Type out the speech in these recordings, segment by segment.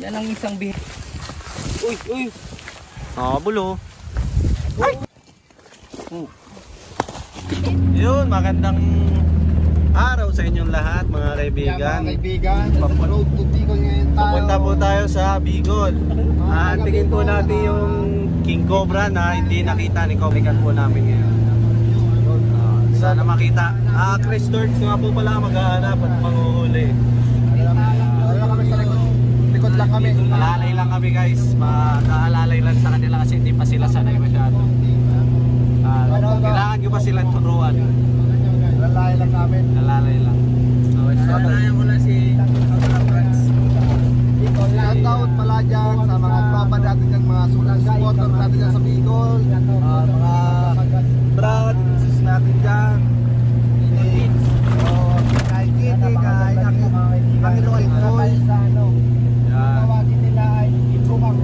Yan ang isang bihis. Uy, uy. Nakabulo. Ay! Yun, magandang araw sa inyong lahat mga kaibigan. Mga kaibigan, road to Bicol ngayon tayo. Papunta po tayo sa Bicol. Tingin po natin yung King Cobra na hindi nakita ni Cobrican po namin ngayon. Sana makita. Chris Turks nga po pala maghahanap at manghuhuli. Ayun kami sa likod lang kami. Alalay lang kami guys. Naalalay lang sa kanila kasi hindi pa sila sanay masyado. Kailangan nyo ba silang turuan? Lalay lang namin. Alalay lang. Alalayan ko lang si Shoutout pala dyan sa mga papa natin dyan, mga supporter natin dyan sa Bicol, mga brothers natin dyan, kay Kitty, kay Angelo Koy.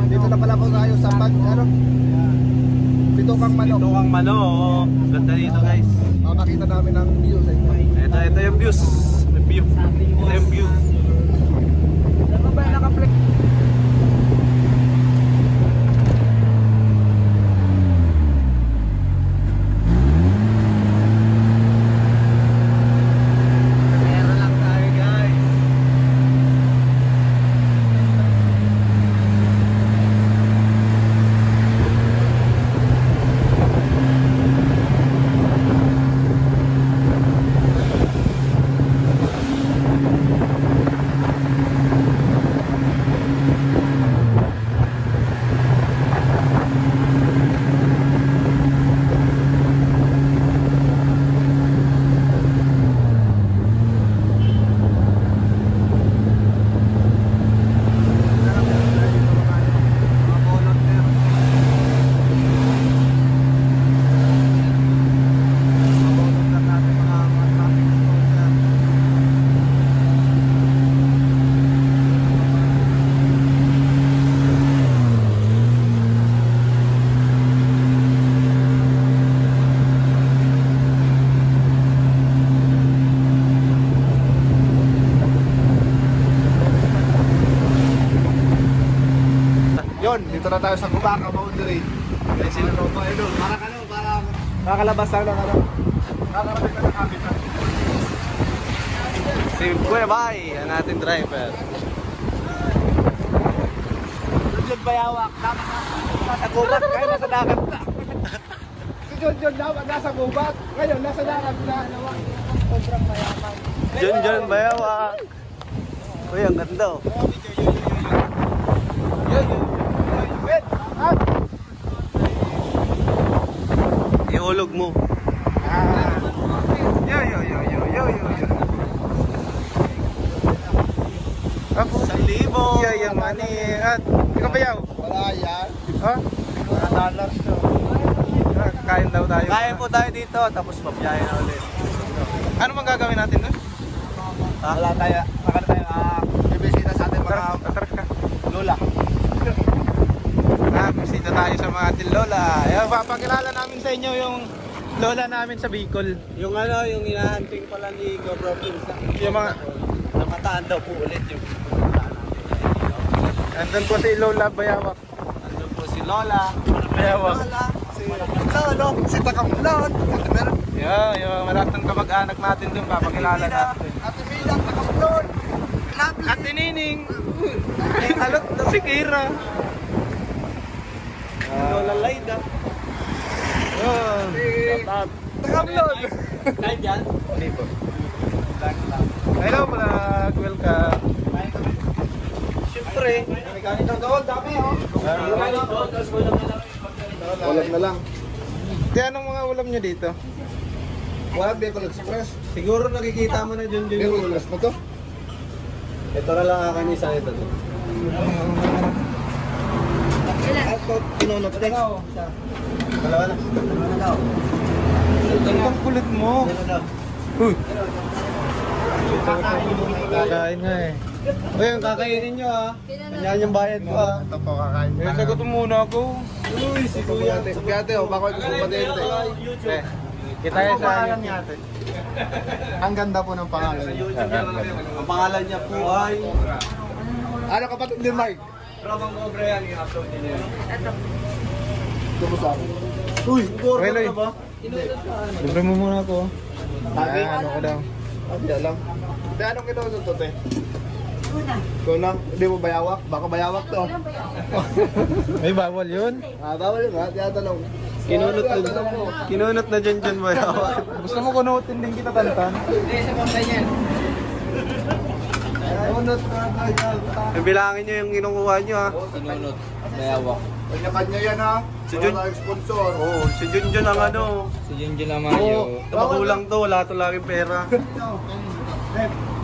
Dito na pala po tayo sa Bitukang Manok. Bitukang Manok. Ganda dito guys. Makakita namin ang view sa inyo. Ito yung views. Ito yung view. Dito na tayo sa Cubaka boundary. Guys, sino to pa ito? Para kakalabas lang ng kakarating na ng habitat. Si Kuya Bay, ang ating driver. John Bayawak, nasa gubat, ngayon nasa dagat na. Si John nasa gubat, ngayon nasa dagat na. Sobrang mayaman. John Bayawak. Uy, ang ganda oh. Ihulog mo. Yo. Ako, 1,000. Yo, money. At, ikaw ba yaw? Wala yan. Ha? $1 to. Kain daw tayo. Kain po tayo dito, tapos pabiyahe na ulit. Ano mang gagawin natin doon? Wala tayo, Bibisita sa ating mga lola. Bisita tayo sa mga ating lola. Papakilala namin sa inyo yung lola namin sa Bicol. Yung yung inahanting pala ni Cobra Pinsa. Yung mga namataan daw po ulit yung andun po si Lola Bayawak. andun po si Lola Bayawak. si Lolo, si Takamlon. Yung maratang kamag-anak natin doon, papakilala natin. Ate Mila, Takamlon. Ate Nining. Alot na si Kira. Lola Laida. Takamlon. Kahit yan? Hindi po. Hello vlog, welcome. Siyempre, may kanin ng gawal, dami Ulam na lang. Kaya anong mga ulam nyo dito? Wala, Bicol Express. Siguro nakikita mo na dyan Bicol Express na to? Ito na lang akin isa ito. At ko, pinunot din. Dalawa na. Ang kulit mo. Uy. Kakain nga eh. Uy, ang kakainin nyo ha. Kanyaan yung bayad ko ha. Ito po kakain. Sagot muna ako. Uy, si Kuya. Ate, baka gusto pa din. Kita yan sa Ang ganda po ng pangalan niya. Ang pangalan niya po ay Ano kapatid ni Mark? Tropang Cobra yan, i-upload din yan. Kumusta ako? Uy, order Eloy. na ba? Libre mo muna ako. Sabi? Ano ko daw? Hindi alam. Hindi, anong kinunod to, te? Kuna. Hindi mo bayawak? Baka bayawak to. May bawal yun? Bawal yun ha? Tinatanong. Kinunot na dyan ba yawa? Gusto mo kunutin din kita, Tantan? Hindi, sa pantay niyan. Kinunod na. Bilangin nyo yung kinukuha nyo ha. Sinunod. Bayawak. Kanya-kanya yan ha. Si Jun. Wala tayong sponsor. Oo, si Junjun ang ano. Si Junjun Amayo. Magulang to, wala to laging pera.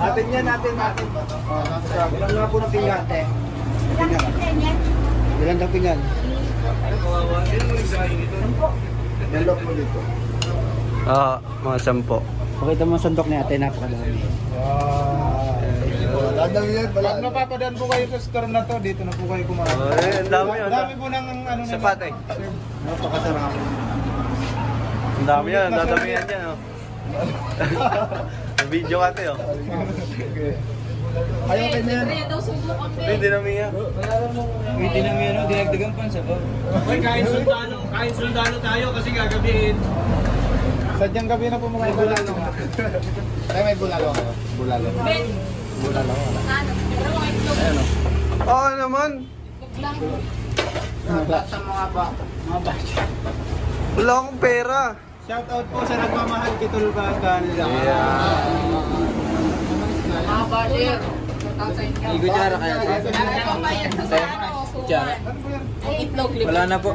Atin yan, atin. Ilan nga po ng pinggan, te? Ilan ng pinggan? Ilan lock mo dito? Mga 10. Pakita mo sandok ni ate, napakadami. Dadang yan, Pag napapadaan po kayo sa store na to, dito na po kayo kumain. Ang dami yun. Ang dami po ng ano na. Sapat eh. Napakasarap. Ang dami yan, dadamihan yan oh. Video ka te oh. Ayaw kayo na yan. Hindi na miya. Hindi na may ano, dinagdagan pa sa ba? Uy, kain sundalo tayo kasi gagabihin. Sadyang gabi na po mga May bulalo ka. Ay, may bulalo ka. Bulalo. Bulalo ka. Ayan oh. Oo naman. Sa mga batch. Wala akong pera. shout out po sa nagmamahal kay Tulbagan. Mga basher. Igudyara kaya ate. Kutsara. Ay, itlog. Wala na po.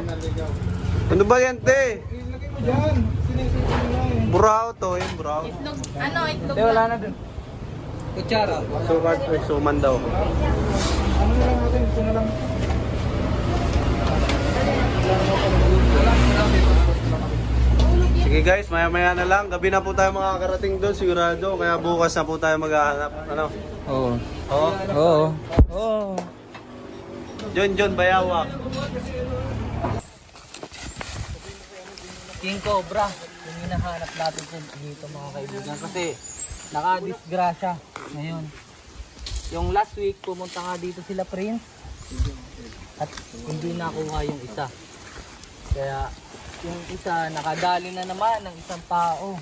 Ano ba yan te? Ilagay mo dyan. Sinisip mo na eh. Burao to eh, burao. Itlog. Ano, itlog Te, wala na dun. Kutsara. Suman daw. Ano na lang natin, ito na lang. Sige guys, maya-maya na lang. Gabi na po tayo makakarating doon, sigurado. Kaya bukas na po tayo maghahanap. Ano? Oo. Oo. Oo. Oo. John Bayawak. King Cobra. Yung hinahanap natin dito mga kaibigan. Kasi nakadisgrasya ngayon. Yung last week pumunta nga dito sila Prince. At hindi nakuha yung isa. Kaya yung isa nakadali na naman ng isang tao.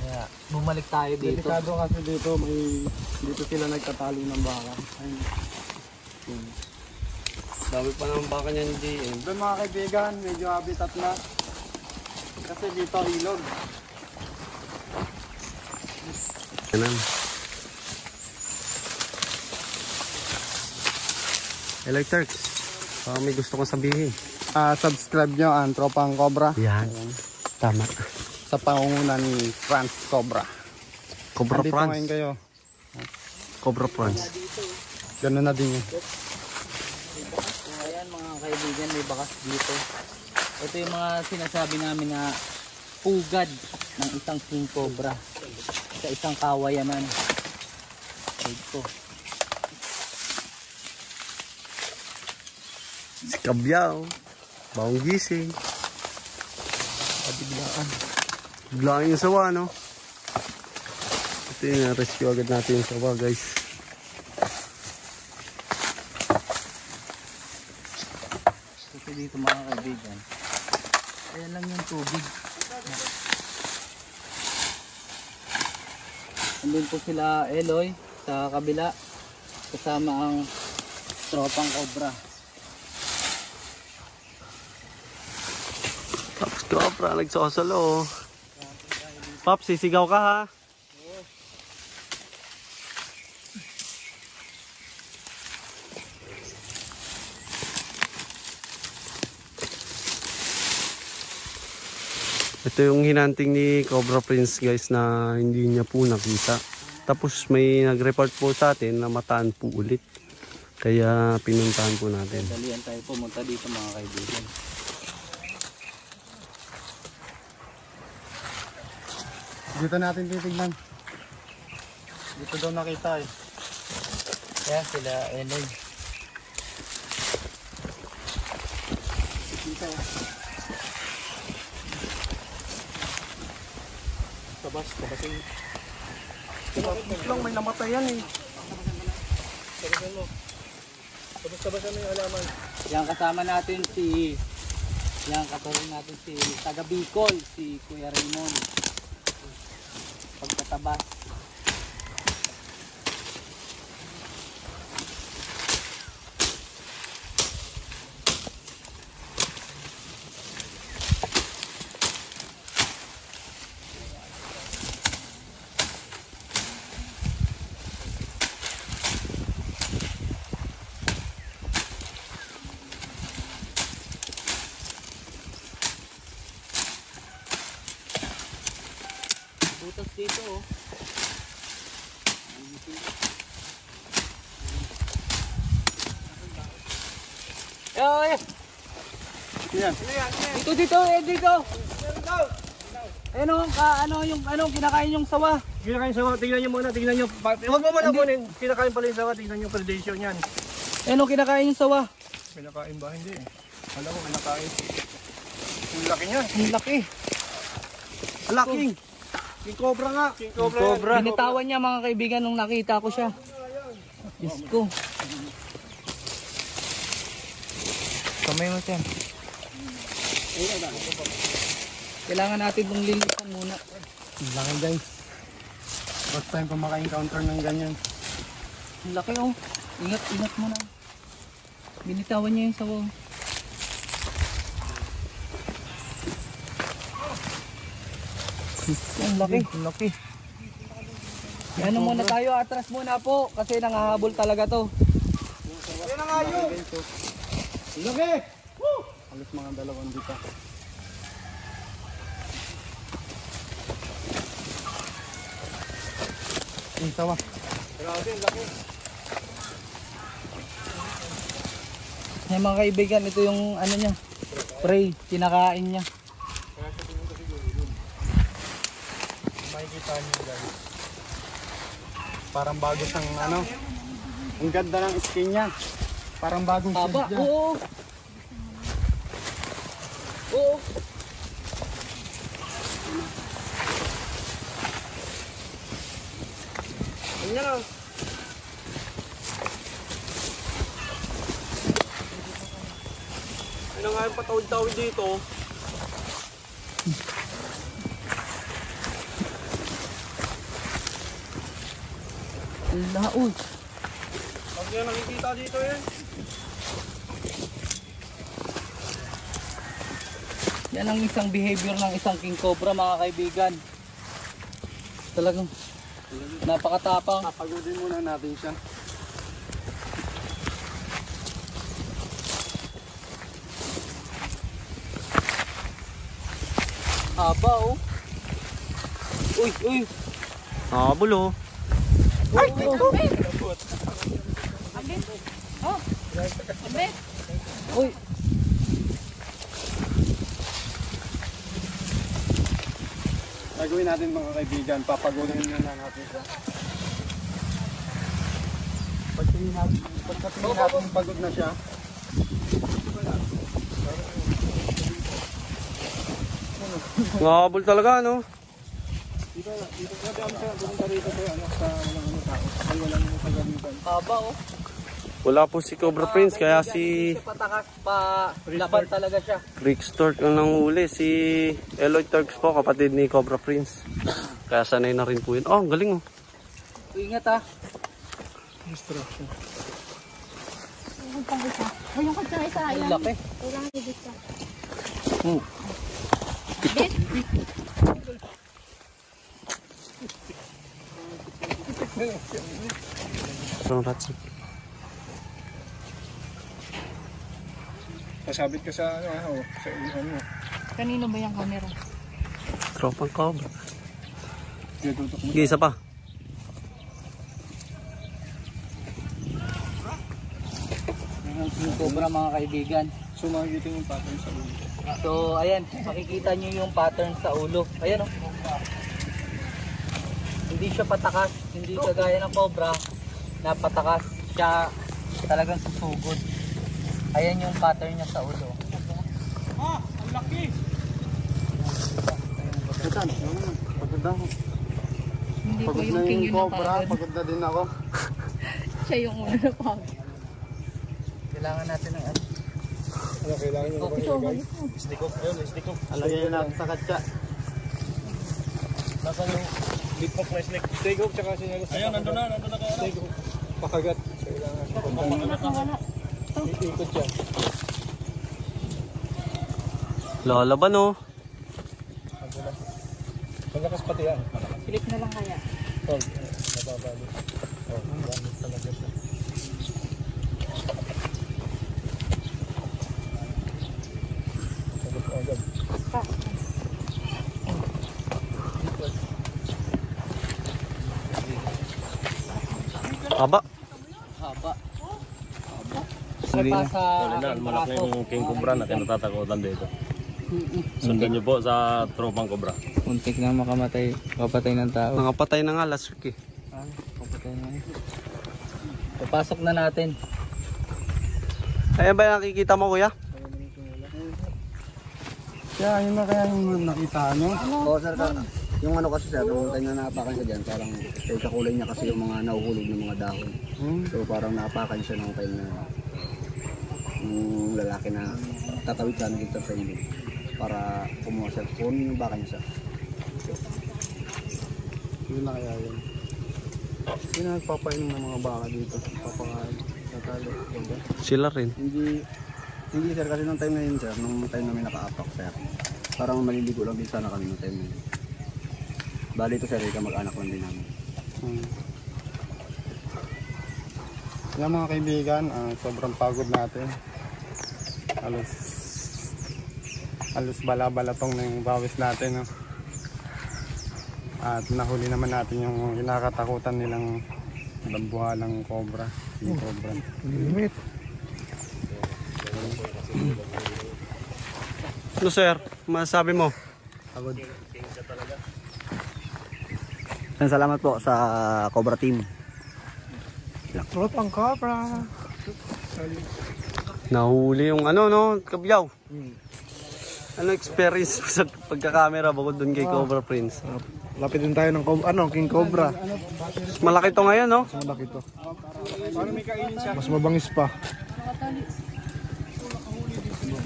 Kaya bumalik tayo dito. Delikado kasi dito, dito sila nagtatali ng baka. Dami pa naman baka niyan, GM. Doon mga kaibigan, medyo habitat na. Kasi dito ilog. Ganun. Hello, Turks. Baka may gusto kong sabihin. Subscribe nyo ang Tropang Cobra Yan. Tama. sa pangungunan ni Franz Cobra. Cobra Andito France. ngayon kayo. Cobra France. Ganun na din yun. Ayan mga kaibigan, may bakas dito. Ito yung mga sinasabi namin na pugad ng isang king cobra sa isang kawayanan. Ito. Si Kabyaw. Bawang gising. Biglaan yung sawa, no? Ito yung rescue agad natin yung sawa, guys. Ito dito mga kaibigan. Ayan lang yung tubig. Andun po sila Eloy sa kabila. Kasama ang tropang cobra. Pops Cobra, nagsosolo. Pops, sisigaw ka ha? Ito yung hinanting ni Cobra Prince guys na hindi niya po nakita. Tapos may nag-report po sa atin na mataan po ulit. Kaya pinuntahan po natin. Dalian tayo pumunta dito mga kaibigan. Dito natin titignan. Dito daw nakita eh. Kaya sila Eloy. Tabas, tabasin. Lang may namatayan eh. Yan kasama natin si taga Bicol, si Kuya Raymond. Pagkataba. Butas dito oh. Ay! Yan. Dito, dito. Ano kinakain yung sawa? Kinakain sawa, tingnan nyo muna, tingnan nyo. Huwag mo muna kunin. Kinakain pala yung sawa, tingnan nyo predation yan. Ano kinakain yung sawa? Pinakain ba? Hindi eh. Alam mo, pinakain. Yung laki niya. Ang laki. Laki. King Cobra nga. King Cobra. Binitawan niya mga kaibigan nung nakita ko siya. Diyos ko. Kamay mo siya. Kailangan natin itong linisan muna. Ang laki guys. First time pa maka-encounter ng ganyan. Ang laki oh. Ingat mo na. Binitawan niya yung sawa. Ang laki. Ang laki. Ano muna tayo, atras muna po kasi nangahabol talaga to. Yan ang ayo. Ang laki. Alis mga dalawang dito. Yung sawa. Grabe, ang laki. Yan mga kaibigan, ito yung ano niya, prey, kinakain niya. Makikita niyo guys. Parang bago siyang ano. Ang ganda ng skin niya. Parang bagong Haba, skin niya. oo. Oo. Ganyan o. Ano nga yung patawid-tawid dito? Laos. Pag yan nakikita dito eh. Yan ang isang behavior ng isang king cobra mga kaibigan. Talagang napakatapang. Papagodin muna natin siya. Haba oh. Uy. Habol oh. Ay, dito. Uy. Gagawin natin mga kaibigan, papagodin muna natin siya. Pagtingin natin pagod na siya. Habol talaga no. Dito natin siya, pumunta rito sa ano, sa walang ano tao. Ay walang kagamitan. Haba oh. Wala po si Cobra Prince kaya si Kasi patakas pa laban talaga siya. Rick Stork ang nanghuli. Si Eloy Turks po, kapatid ni Cobra Prince. Kaya sanay na rin po yun. Oh, ang galing oh. Ingat ah. Instruction. Yung pang isa. O yung kutsara isa. Ang Ayan. laki. Kailangan higit ka. Bit. Ratsi. Pasabit ka sa ano, sa ano. Kanino ba yung camera? Tropang Cobra. Tutok mo. Sige, isa pa. King cobra mga kaibigan. Sumagitin yung pattern sa ulo. So ayan, makikita nyo yung pattern sa ulo. Ayan oh. Hindi siya patakas, hindi kagaya ng cobra na patakas siya, talagang susugod. Ayan yung pattern niya sa ulo. Ah, ang laki! Pagkatan, pagkatan ko. Hindi ko Pagod yung na king yung yun cobra, napagod. pagod na din ako. Siya yung una na pagod. Kailangan natin ng ano. Ano kailangan nyo na Ito, halit mo. Stikok, ayun, stikok. Alagyan natin sa katsa. Nasaan yung big hook na snake? Stigok tsaka sinelos. Ayun, nandun na kayo. Stigok. Pakagat. Kailangan. Nawala. Ikot siya. Lalaban oh. Malakas pati yan. Silip na lang kaya. Hold. Nababali. Oh, gamit talaga siya. Agad. Haba. Haba. Hindi na. Sa Malaki yung king cobra na kinatatakutan dito. Sundan niyo po sa tropang cobra. Muntik na makamatay, papatay ng tao. Nakapatay na nga last week eh. Papatay na. Papasok na natin. Ayan ba yung nakikita mo kuya? Kaya yun na kaya yung nakita nyo. Oo sir, yung ano kasi sir, nung time na naapakan siya dyan, parang kakulay niya kasi yung mga nahuhulog ng mga dahon. So parang naapakan siya nung time na yung lalaki na tatawid sana dito sa inyo para kumuha siya, kunin yung baka niya siya. Yun na kaya yun. Yun na nagpapainom ng mga baka dito. Papakain. Natalo. Sila rin. Hindi sir, kasi nung time na yun sir, nung time na may nakaapak sir, parang maliligo lang din sana kami nung time na yun. Bali ito sir, mag-anak lang din namin. Yan mga kaibigan, sobrang pagod natin. Halos bala-balatong na yung bawis natin. No? At nahuli naman natin yung kinakatakutan nilang dambuhalang cobra. Yung cobra. Limit. Ano sir? Masabi mo? Pagod. Salamat po sa Cobra Team. Tropang cobra. Nahuli yung ano no, kabyaw. Ano experience mo sa pagkakamera bukod dun kay Cobra Prince? Lapit din tayo ng King Cobra. Malaki to ngayon no? Malaki to. Mas mabangis pa.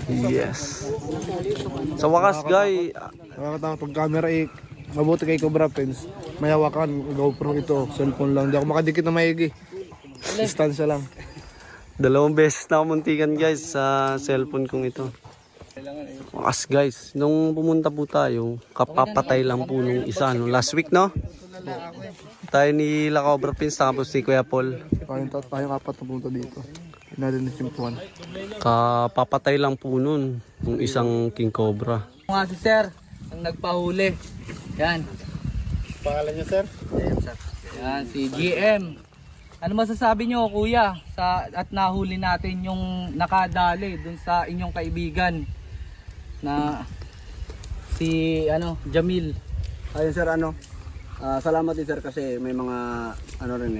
Yes. Sa wakas guys, Nakakatawa pag camera mabuti kay Cobra Prince. May hawakan, GoPro ito, cellphone lang. Hindi ako makadikit na maigi. Distansya lang. 2 beses na ako muntikan guys sa cellphone kong ito. Wakas guys, nung pumunta po tayo, kapapatay lang po nung isa no? Last week no? Tayo ni La Cobra Prince tapos si Kuya Paul. Tayong apat na punta dito. Natin na simpuan. Kapapatay lang po nun yung isang King Cobra. Nga si sir, ang nagpahuli. Yan. Pangalan niya sir? Yan, si GM. Ano masasabi nyo kuya at nahuli natin yung nakadali dun sa inyong kaibigan na si Jamil? Ayun sir, salamat din sir kasi may mga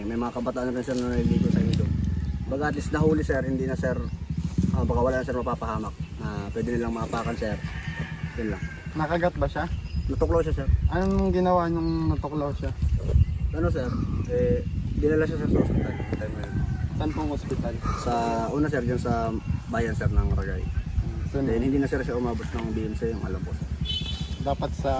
may mga kabataan rin sir na naliligo sa inyo. Baga at least nahuli sir, hindi na sir baka wala na sir mapapahamak. Pwede nilang maapakan sir. Yun lang. Nakagat ba siya? Natuklaw siya sir. Anong ginawa nung natuklaw siya? Ano sir? Dinala siya sa hospital. Saan pong hospital? Sa una sir, dyan sa bayan sir ng Ragay. Then hindi na sir siya umabot ng BMC, yung alam po sir. Dapat sa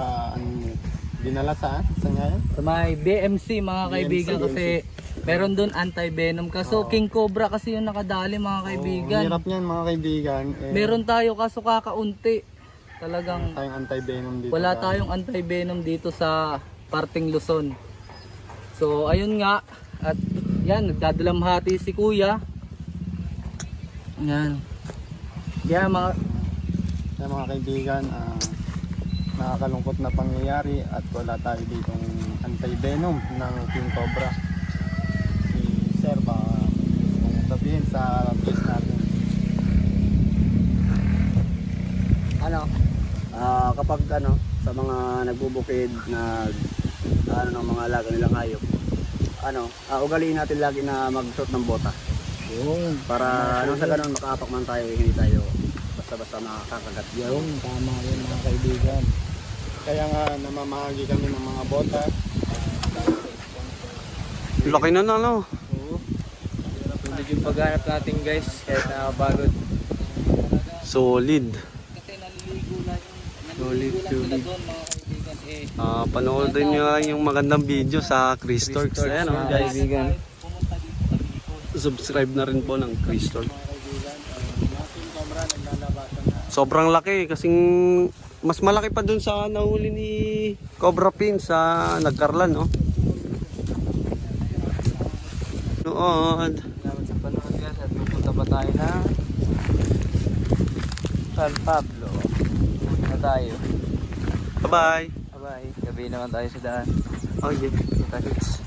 dinala saan? Saan nga yun? Sa may BMC mga kaibigan kasi meron dun anti-venom. Kaso King Cobra kasi yung nakadali mga kaibigan. Ang hirap niyan mga kaibigan. Meron tayo kaso kakaunti. Talagang Tayong anti-venom dito. wala tayong anti-venom dito sa parting Luzon. So ayun nga, at yan, nagdadalamhati si kuya. Yan. Yan mga kaibigan, nakakalungkot na pangyayari at wala tayo ditong anti-venom ng King Cobra. Si Sir ba kung sabihin sa place natin? Kapag sa mga nagbubukid ng mga alaga nilang hayop, ugaliin natin lagi na magsuot ng bota. Yun. Para sa ganun makaapak man tayo, hindi tayo basta-basta makakagat. Yun, tama yun mga kaibigan. Kaya nga namamahagi kami ng mga bota. Laki na na, no? Oo. Sulit yung paghanap natin guys, kahit nakapagod. Solid. Kasi naliligo lang Solid, sila solid. doon mga kaibigan. Panoorin nyo yung magandang video sa Chris Torks. Ayan, oh, guys. Kaibigan. Subscribe na rin po ng Chris Torks. Sobrang laki kasing mas malaki pa dun sa nahuli ni Cobra Pin sa Nagkarlan, no? Nood. Salamat sa panood guys at pupunta pa tayo ng San Pablo. Na tayo. Bye-bye. Bye. Gabi naman tayo sa daan. Okay. Kita-kits.